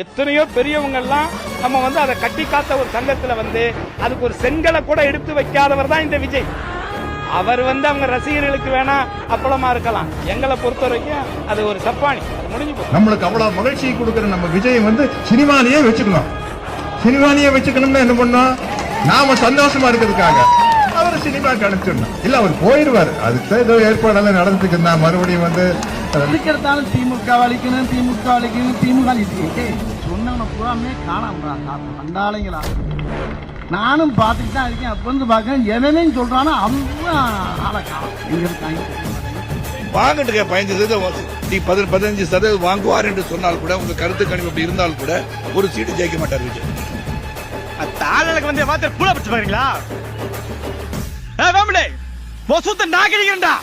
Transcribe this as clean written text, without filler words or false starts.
எத்தனையோ பெரியவங்க எல்லாம் நம்ம அதை கட்டி காத்த ஒரு சங்கத்துல அதுக்கு ஒரு செங்கலை கூட எடுத்து வைக்காதவர் தான் இந்த விஜய். அவர் அவங்க ரசிகர்களுக்கு வேணா அப்பளமா இருக்கலாம், எங்களை பொறுத்த வரைக்கும் அது ஒரு சப்பானி, அது முடிஞ்சு போகும். நம்மளுக்கு அவ்வளவு மகிழ்ச்சி கொடுக்கிற நம்ம விஜய் சினிமாலேயே வச்சுக்கணும். சினிமாலேயே வச்சுக்கணும்னா என்ன பண்ணோம், நாம சந்தோஷமா இருக்கிறதுக்காக அவர் சினிமாக்கு அனுப்பிச்சிடணும். இல்ல அவர் போயிடுவார், அதுக்கு ஏதோ ஏற்பாடெல்லாம் நடந்துட்டு இருந்தா மறுபடியும் இருக்கிறதாலும் திமுக அழிக்கணும், திமுக அழிக்கணும், திமுக சொன்னவனை பூராமே காணாம வந்தாளைங்களா. நானும் பார்த்துட்டு தான் இருக்கேன். அப்ப பார்க்க எவனையும் சொல்றானோ அவன் ஆளை காணும். வாங்கிட்டு 15% வாங்குவார் என்று சொன்னால் கூட, உங்க கருத்து கணிப்பு அப்படி இருந்தால் கூட ஒரு சீட்டு ஜெயிக்க மாட்டார் விஜய். தாளுக்கு வார்த்தை கூட பிடிச்சு பாருங்களா, நாகரிகண்டா